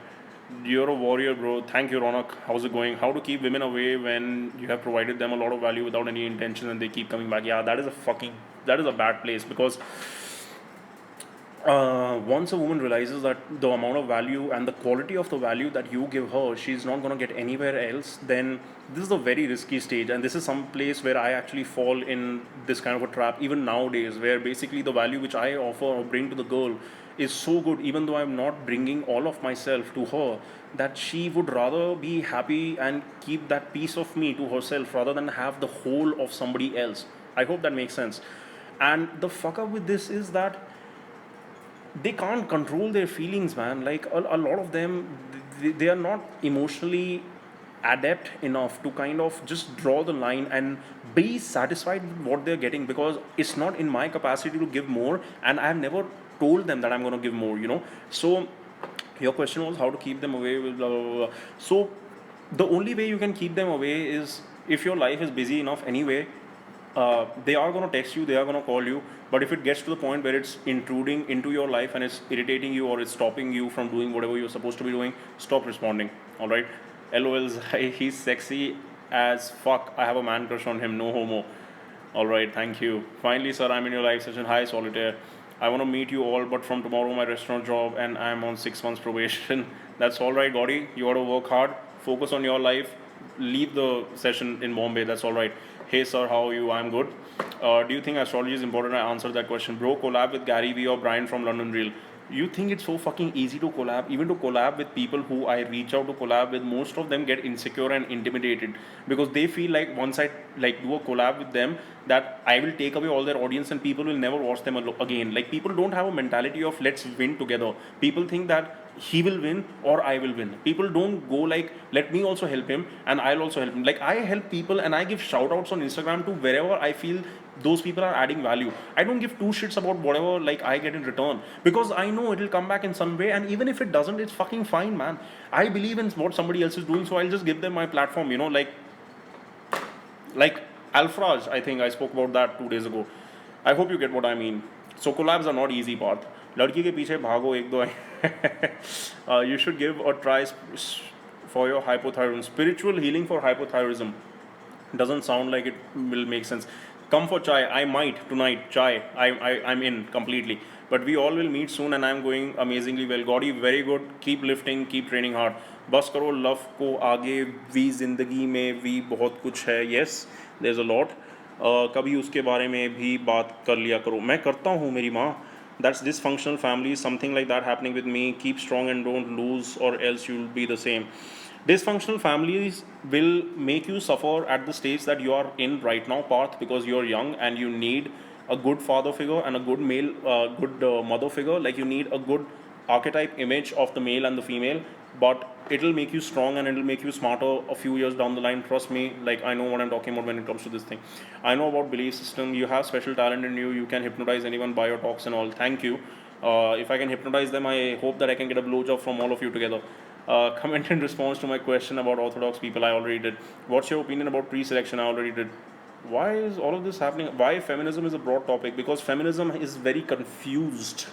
You're a warrior, bro. Thank you, Ronak. How's it going? How to keep women away when you have provided them a lot of value without any intention and they keep coming back? Yeah, that is a bad place, because Once a woman realizes that the amount of value and the quality of the value that you give her, she's not going to get anywhere else, then this is a very risky stage. And this is some place where I actually fall in this kind of a trap, even nowadays, where basically the value which I offer or bring to the girl is so good, even though I'm not bringing all of myself to her, that she would rather be happy and keep that piece of me to herself rather than have the whole of somebody else. I hope that makes sense. And the fuck up with this is that they can't control their feelings, man. Like a lot of them, they are not emotionally adept enough to kind of just draw the line and be satisfied with what they're getting, because it's not in my capacity to give more, and I've never told them that I'm going to give more, you know. So your question was how to keep them away with blah, blah, blah, blah. So the only way you can keep them away is if your life is busy enough anyway. They are going to text you, they are going to call you, but if it gets to the point where it's intruding into your life and it's irritating you or it's stopping you from doing whatever you're supposed to be doing, stop responding. All right. LOLs. He's sexy as fuck, I have a man crush on him, no homo. All right, thank you. Finally, sir, I'm in your live session. Hi, Solitaire. I want to meet you all, but from tomorrow, my restaurant job, and I'm on 6 months probation. That's all right, Gauri. You got to work hard, focus on your life, leave the session in Bombay. That's all right. Hey, sir, how are you? I'm good. Do you think astrology is important? I answered that question. Bro, collab with Gary Vee or Brian from London Real. You think it's so fucking easy to collab? Even to collab with people who I reach out to collab with, most of them get insecure and intimidated because they feel like once I like do a collab with them, that I will take away all their audience and people will never watch them again. Like, people don't have a mentality of let's win together. People think that he will win or I will win. People don't go like, let me also help him and I'll also help him. Like, I help people and I give shout outs on Instagram to wherever I feel those people are adding value. I don't give two shits about whatever like I get in return, because I know it'll come back in some way, and even if it doesn't, it's fucking fine, man. I believe in what somebody else is doing, so I'll just give them my platform, you know, like Alfraj, I think I spoke about that 2 days ago. I hope you get what I mean. So collabs are not easy path. लड़की के पीछे भागो एक दो you should give a try for your hypothyroidism. Spiritual healing for hypothyroidism doesn't sound like it will make sense. Come for chai. I might tonight. Chai. I'm in completely. But we all will meet soon, and I'm going amazingly well. Gaudi, very good. Keep lifting. Keep training hard. बस करो love को आगे भी ज़िंदगी में भी बहुत कुछ है. Yes, there's a lot. कभी उसके बारे में भी बात कर लिया करो. मैं करता हूँ मेरी माँ. That's dysfunctional family. Something like that happening with me. Keep strong and don't lose, or else you'll be the same. Dysfunctional families will make you suffer at the stage that you are in right now, Parth, because you're young and you need a good father figure and a good male, good mother figure. Like, you need a good archetype image of the male and the female, but it'll make you strong and it'll make you smarter a few years down the line. Trust me, like, I know what I'm talking about when it comes to this thing. I know about belief system. You have special talent in you. You can hypnotize anyone by your talks and all. Thank you. If I can hypnotize them, I hope that I can get a blowjob from all of you together. Comment in response to my question about orthodox people. I already did. What's your opinion about pre-selection? I already did. Why is all of this happening? Why feminism is a broad topic? Because feminism is very confused,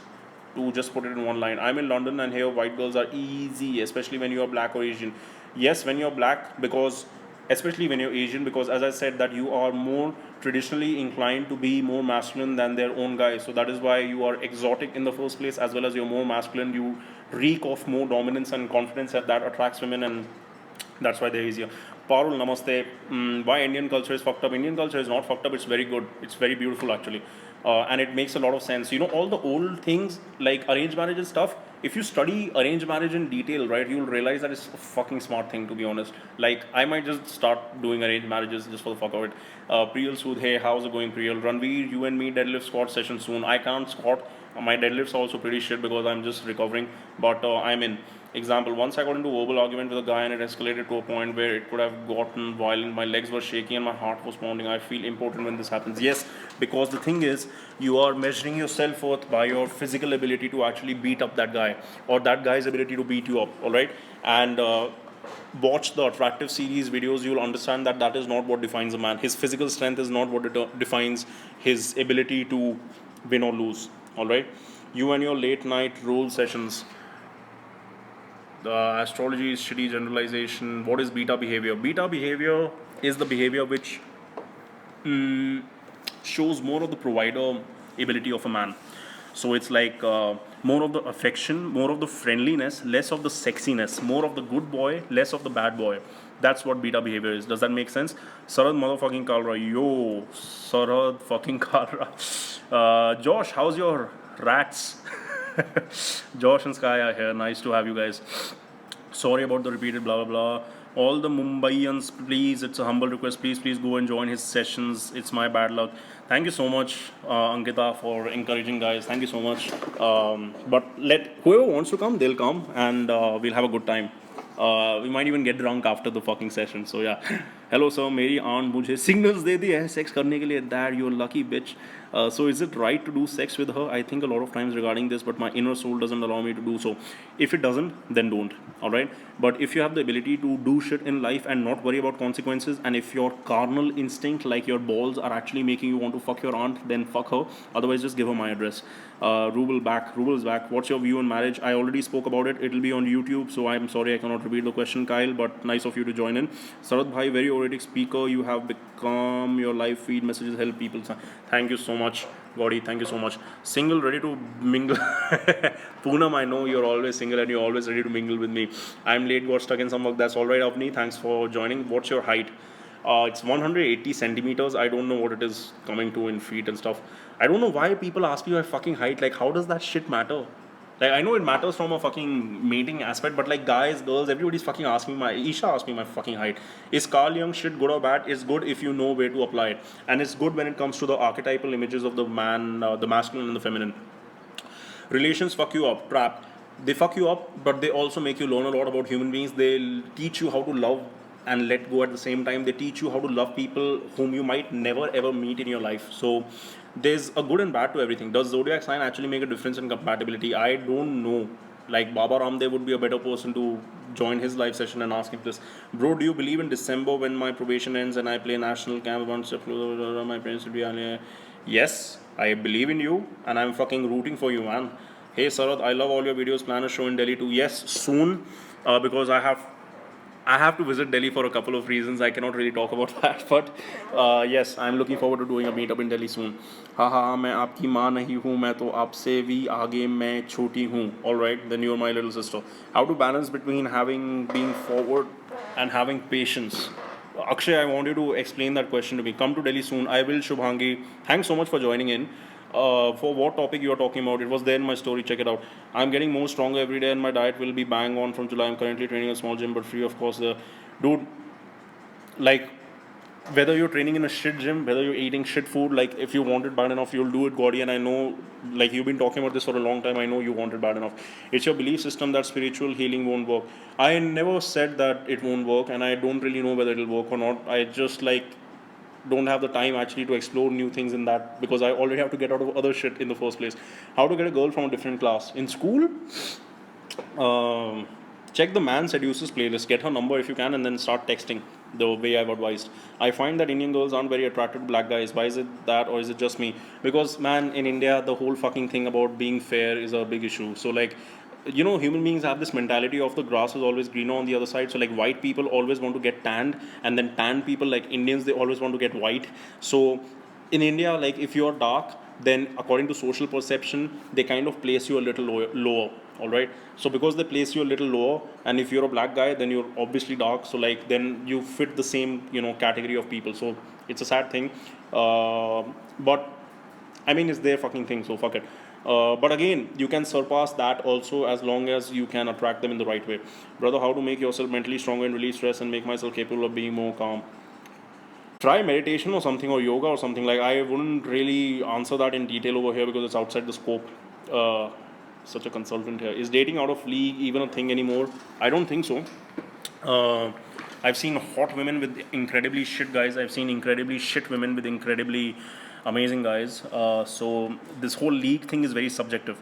to just put it in one line. I'm in London and here white girls are easy, especially when you're black or Asian. Yes, when you're black, because especially when you're Asian, because as I said, that you are more traditionally inclined to be more masculine than their own guys. So that is why you are exotic in the first place, as well as you're more masculine. You reek of more dominance and confidence, that attracts women, and that's why they're easier. Parul, namaste. Why Indian culture is fucked up? Indian culture is not fucked up. It's very good. It's very beautiful, actually. And it makes a lot of sense. You know, all the old things like arranged marriage and stuff, if you study arranged marriage in detail, right, you'll realize that it's a fucking smart thing, to be honest. Like, I might just start doing arranged marriages just for the fuck of it. Priyal Sood, hey, how's it going, Priyal? Ranveer, you and me deadlift squat session soon. I can't squat. My deadlifts are also pretty shit because I'm just recovering, but I'm in. Example, once I got into a verbal argument with a guy and it escalated to a point where it could have gotten violent. My legs were shaking and my heart was pounding. I feel important when this happens. Yes, because the thing is, you are measuring your self-worth by your physical ability to actually beat up that guy, or that guy's ability to beat you up, all right? And watch the attractive series videos, you'll understand that that is not what defines a man. His physical strength is not what defines his ability to win or lose, all right? You and your late night role sessions. The astrology is shitty generalization. What is beta behavior? Beta behavior is the behavior which shows more of the provider ability of a man. So it's like more of the affection, more of the friendliness, less of the sexiness, more of the good boy, less of the bad boy. That's what beta behavior is. Does that make sense? Sarad motherfucking Kalra. Yo, Sarad fucking Kalra. Josh, how's your rats? Josh and Sky are here. Nice to have you guys. Sorry about the repeated blah blah blah. All the Mumbaians, please, it's a humble request. Please go and join his sessions. It's my bad luck. Thank you so much, Ankita, for encouraging guys. Thank you so much. But let whoever wants to come, they'll come, and we'll have a good time. We might even get drunk after the fucking session. So yeah. Hello sir, मेरी aunt मुझे signals दे दी है sex करने के लिए. Dad, you're lucky bitch. So is it right to do sex with her? I think a lot of times regarding this, but my inner soul doesn't allow me to do so. If it doesn't, then don't. All right. But if you have the ability to do shit in life and not worry about consequences, and if your carnal instinct, like your balls, are actually making you want to fuck your aunt, then fuck her. Otherwise, just give her my address. Rubel's back. What's your view on marriage? I already spoke about it. It'll be on YouTube, so I'm sorry I cannot repeat the question, Kyle. But nice of you to join in. Sarath Bhai, very oratic speaker. You have become. Your live feed messages help people. Thank you so much, Gaudi. Thank you so much. Single, ready to mingle. Poonam, I know you're always single and you're always ready to mingle with me. I'm late, got stuck in some work. That's all right, Avni. Thanks for joining. What's your height? It's 180 centimeters. I don't know what it is coming to in feet and stuff. I don't know why people ask me my fucking height. Like, how does that shit matter? Like, I know it matters from a fucking mating aspect, but like guys, girls, everybody's fucking asking my. Isha asked me my fucking height. Is Carl Jung shit good or bad? It's good if you know where to apply it, and it's good when it comes to the archetypal images of the man, the masculine and the feminine. Relations fuck you up, trap. They fuck you up, but they also make you learn a lot about human beings. They teach you how to love and let go at the same time. They teach you how to love people whom you might never ever meet in your life. So there's a good and bad to everything. Does zodiac sign actually make a difference in compatibility? I don't know. Like Baba Ramdev would be a better person to join his live session and ask him this. Bro, do you believe in December when my probation ends and I play national camp once my parents will be? Yes, I believe in you and I'm fucking rooting for you, man. Hey Sarath, I love all your videos. Plan a show in Delhi too. Yes, soon, because I have to visit Delhi for a couple of reasons. I cannot really talk about that, but yes, I'm looking forward to doing a meetup in Delhi soon. हाँ मैं आपकी माँ नहीं हूँ, मैं तो आपसे भी आगे मैं छोटी हूँ. All right, then you're my little sister. How to balance between being forward and having patience? Akshay, I want you to explain that question to me. Come to Delhi soon. I will, Shubhangi. Thanks so much for joining in. For what topic you are talking about? It was there in my story. Check it out. I'm getting more stronger every day, and my diet will be bang on from July. I'm currently training a small gym, but free, of course. Dude, like whether you're training in a shit gym, whether you're eating shit food, like if you want it bad enough, you'll do it, Gaudi. And I know, like you've been talking about this for a long time. I know you want it bad enough. It's your belief system that spiritual healing won't work. I never said that it won't work, and I don't really know whether it'll work or not. I just don't have the time actually to explore new things in that because I already have to get out of other shit in the first place. How to get a girl from a different class in school? Check the Man Seduces playlist, get her number if you can, and then start texting the way I've advised. I find that Indian girls aren't very attracted to black guys. Why is it that, or is it just me? Because man, in India, the whole fucking thing about being fair is a big issue. So like, human beings have this mentality of the grass is always greener on the other side. So like white people always want to get tanned, and then tanned people like Indians, they always want to get white. So in India, like if you're dark, then according to social perception, they kind of place you a little lower. All right. So because they place you a little lower, and if you're a black guy, then you're obviously dark. So like then you fit the same category of people. So it's a sad thing, but I mean it's their fucking thing. So fuck it. But again, you can surpass that also as long as you can attract them in the right way. Brother, how to make yourself mentally stronger and release stress and make myself capable of being more calm? Try meditation or something, or yoga or something. Like I wouldn't really answer that in detail over here because it's outside the scope. Such a consultant here. Is dating out of league even a thing anymore? I don't think so. I've seen hot women with incredibly shit guys. I've seen incredibly shit women with incredibly amazing guys. So this whole league thing is very subjective.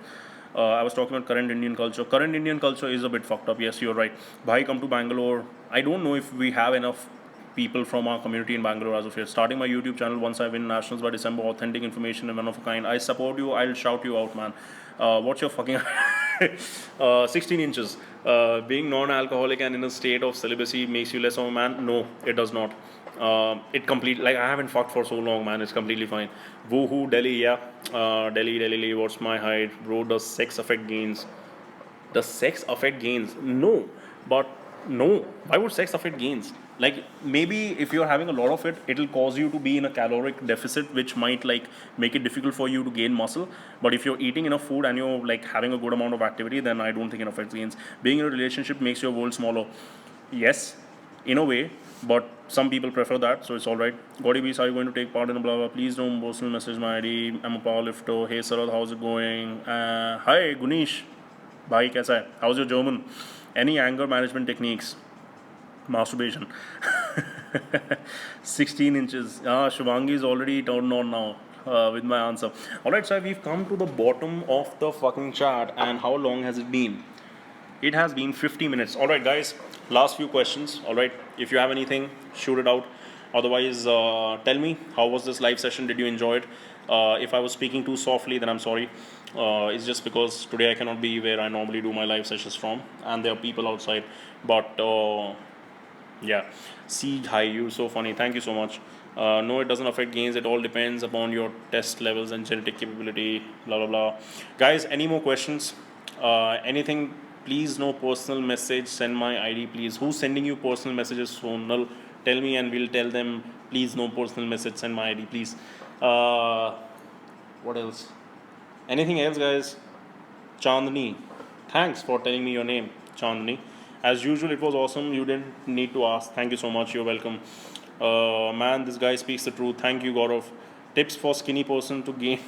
I was talking about current Indian culture. Current Indian culture is a bit fucked up. Yes, you're right. Bhai, come to Bangalore. I don't know if we have enough people from our community in Bangalore as of yet. Starting my YouTube channel once I win nationals by December. Authentic information and one of a kind. I support you. I'll shout you out, man. What's your fucking 16 inches? Being non-alcoholic and in a state of celibacy makes you less of a man? No, it does not. It complete, like, I haven't fucked for so long, man. It's completely fine. Woohoo, Delhi, yeah. Delhi, what's my height? Bro, does sex affect gains? Does sex affect gains? No. But no. Why would sex affect gains? Like, maybe if you're having a lot of it, it'll cause you to be in a caloric deficit, which might like make it difficult for you to gain muscle. But if you're eating enough food and you're like having a good amount of activity, then I don't think it affects gains. Being in a relationship makes your world smaller. Yes, in a way, but some people prefer that, so it's alright. Gaudy Beast, are you going to take part in a blah blah? Please don't personal message my ID. I'm a powerlifter. Hey Sirhud, how's it going? Hi Gunish. Bhai, kaisa hai? How's your German? Any anger management techniques? Masturbation. 16 inches. Shubhangi is already turned on now with my answer. Alright, so we've come to the bottom of the fucking chat, and how long has it been? It has been 50 minutes. Alright, guys, last few questions. Alright, if you have anything, shoot it out. Otherwise, tell me, how was this live session? Did you enjoy it? If I was speaking too softly, then I'm sorry. It's just because today I cannot be where I normally do my live sessions from, and there are people outside. But yeah, Siege, hi, you're so funny. Thank you so much. No, it doesn't affect gains. It all depends upon your test levels and genetic capability. Blah blah blah. Guys, any more questions? Anything? Please, no personal message. Send my ID, please. Who's sending you personal messages? Sonal, tell me, and we'll tell them. Please, no personal message. Send my ID, please. What else? Anything else, guys? Chandni, thanks for telling me your name, Chandni. As usual, it was awesome. You didn't need to ask. Thank you so much. You're welcome. Man, this guy speaks the truth. Thank you, Gaurav. Tips for skinny person to gain.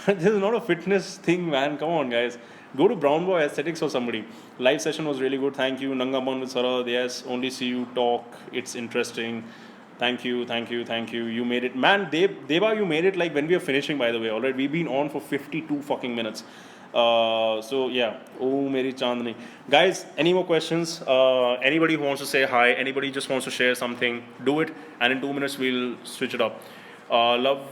This is not a fitness thing, man. Come on, guys. Go to Brown Boy Aesthetics or somebody. Live session was really good. Thank you. Nangaban with Sarah. Yes, only see you talk. It's interesting. Thank you. You made it. Man, Deva, you made it like when we are finishing, by the way. Alright, we've been on for 52 fucking minutes. So yeah. Oh, Mary Chandni. Guys, any more questions? Anybody who wants to say hi, anybody just wants to share something, do it. And in 2 minutes, we'll switch it up. Love.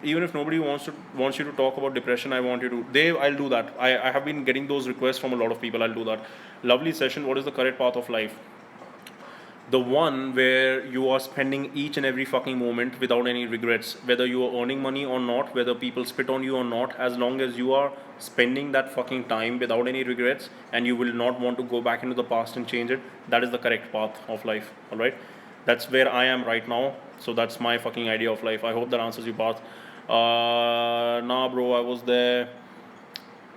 Even if nobody wants you to talk about depression, I want you to. Dave, I'll do that. I have been getting those requests from a lot of people. I'll do that. Lovely session. What is the correct path of life? The one where you are spending each and every fucking moment without any regrets, whether you are earning money or not, whether people spit on you or not, as long as you are spending that fucking time without any regrets and you will not want to go back into the past and change it, that is the correct path of life. Alright, that's where I am right now, so that's my fucking idea of life. I hope that answers your path. Nah bro, I was there.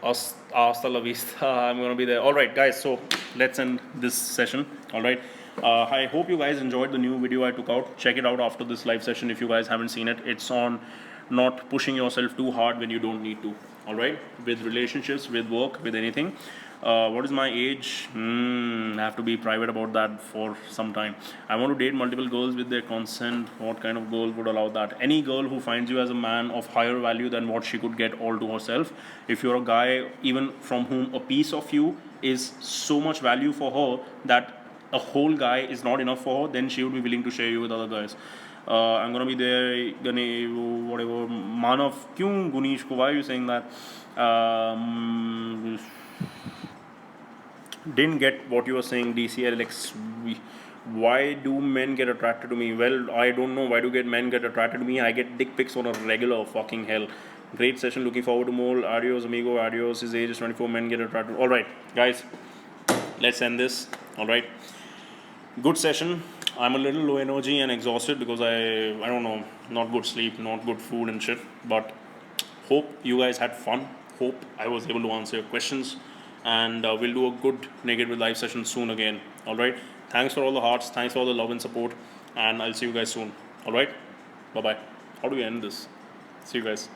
Hasta la vista. I'm gonna be there. Alright guys, so let's end this session. Alright, I hope you guys enjoyed the new video I took out. Check it out after this live session if you guys haven't seen it. It's on not pushing yourself too hard when you don't need to. Alright, with relationships, with work, with anything. What is my age? I have to be private about that for some time. I want to date multiple girls with their consent. What kind of girl would allow that? Any girl who finds you as a man of higher value than what she could get all to herself. If you're a guy, even from whom a piece of you is so much value for her that a whole guy is not enough for her, then she would be willing to share you with other guys. I'm gonna be there, whatever. Manav, kyun Gunish ko? Why are you saying that? Didn't get what you were saying, DCLX. Why do men get attracted to me? Well, I don't know. Why do men get attracted to me? I get dick pics on a regular fucking hell. Great session. Looking forward to more. Adios, amigo. Adios. His age is 24. Men get attracted. All right, guys. Let's end this. All right. Good session. I'm a little low energy and exhausted because I don't know, not good sleep, not good food and shit. But hope you guys had fun. Hope I was able to answer your questions. And we'll do a good Naked with live session soon again. Alright. Thanks for all the hearts. Thanks for all the love and support. And I'll see you guys soon. Alright. Bye bye. How do we end this? See you guys.